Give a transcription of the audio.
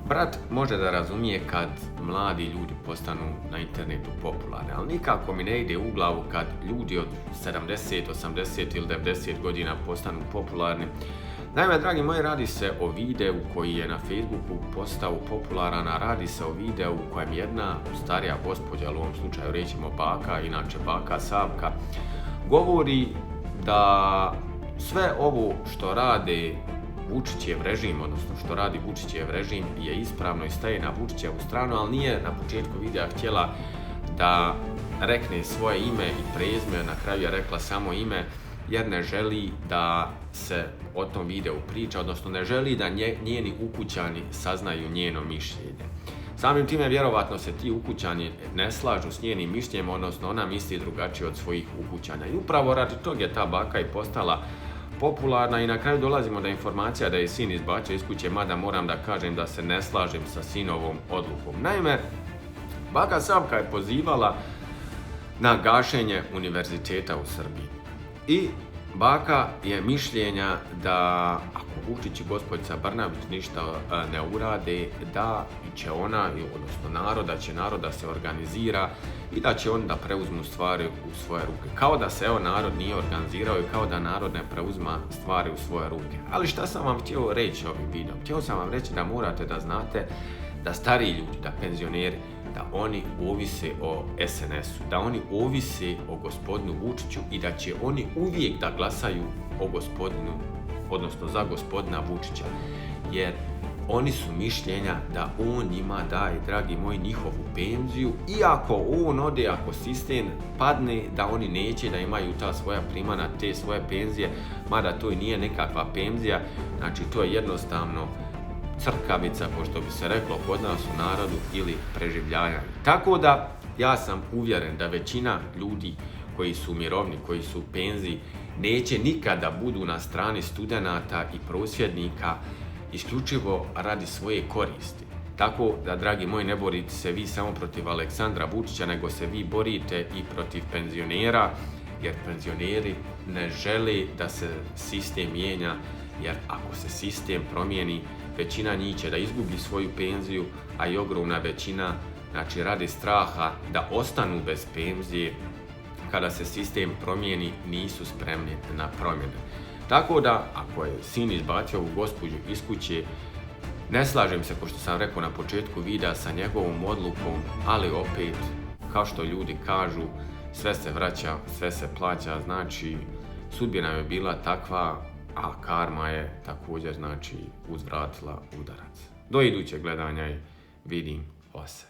Brat može da razumije kad mladi ljudi postanu na internetu popularni, ali nikako mi ne ide u glavu kad ljudi od 70, 80 ili 90 godina postanu popularni. Naime, dragi moji, radi se o videu koji je na Facebooku postao popularan, a radi se o videu u kojem jedna starija gospođa, u ovom slučaju rećemo baka, inače baka Savka, govori da sve ovo što rade Vučićev režim, odnosno što radi Vučićev režim, je ispravno i staje na Vučićevu stranu, ali nije na početku videa htjela da rekne svoje ime i prezime, na kraju je rekla samo ime, jer ne želi da se o tom videu priča, odnosno ne želi da njeni ukućani saznaju njeno mišljenje. Samim time vjerovatno se ti ukućani ne slažu s njenim mišljenjem, odnosno ona misli drugačije od svojih ukućana. I upravo radi tog je ta baka i postala popularna i na kraju dolazimo do informacija da je sin izbačen iz kuće, mada moram da kažem da se ne slažem sa sinovom odlukom. Naime, baka Savka je pozivala na gašenje univerziteta u Srbiji. I baka je mišljenja da ako Vučić i gospođica Brnabić ništa ne urade, da će ona, odnosno narod da se organizira i da će onda preuzmu stvari u svoje ruke. Kao da se narod nije organizirao i kao da narod ne preuzma stvari u svoje ruke. Ali šta sam vam htio reći ovim videom? Htio sam vam reći da morate da znate da stariji ljudi, da penzioneri, da oni ovise o SNS-u, da oni ovise o gospodinu Vučiću i da će oni uvijek da glasaju o gospodinu, odnosno za gospodina Vučića, jer oni su mišljenja da on njima daje, dragi moji, njihovu penziju i ako on ode, ako sistem padne, da oni neće da imaju ta svoja primana, te svoje penzije, mada to i nije nekakva penzija, znači to je jednostavno crkavica, pošto bi se reklo kod nas u narodu, ili preživljavanje. Tako da ja sam uvjeren da većina ljudi koji su u mirovini, koji su u penziji, neće nikada budu na strani studenata i prosvjednika isključivo radi svoje koristi. Tako da, dragi moji, ne borite se vi samo protiv Aleksandra Vučića, nego se vi borite i protiv penzionera, jer penzioneri ne žele da se sistem mijenja, jer ako se sistem promijeni, većina njih će da izgubi svoju penziju, a i ogromna većina, znači radi straha da ostanu bez penzije, kada se sistem promijeni, nisu spremni na promjene. Tako da, ako je sin izbacio ovu gospođu iz kuće, ne slažem se, kao što sam rekao na početku videa, sa njegovom odlukom, ali opet, kao što ljudi kažu, sve se vraća, sve se plaća, znači sudbina je bila takva, a karma je također, znači, uzvratila udarac. Do idućeg gledanja i vidim vas.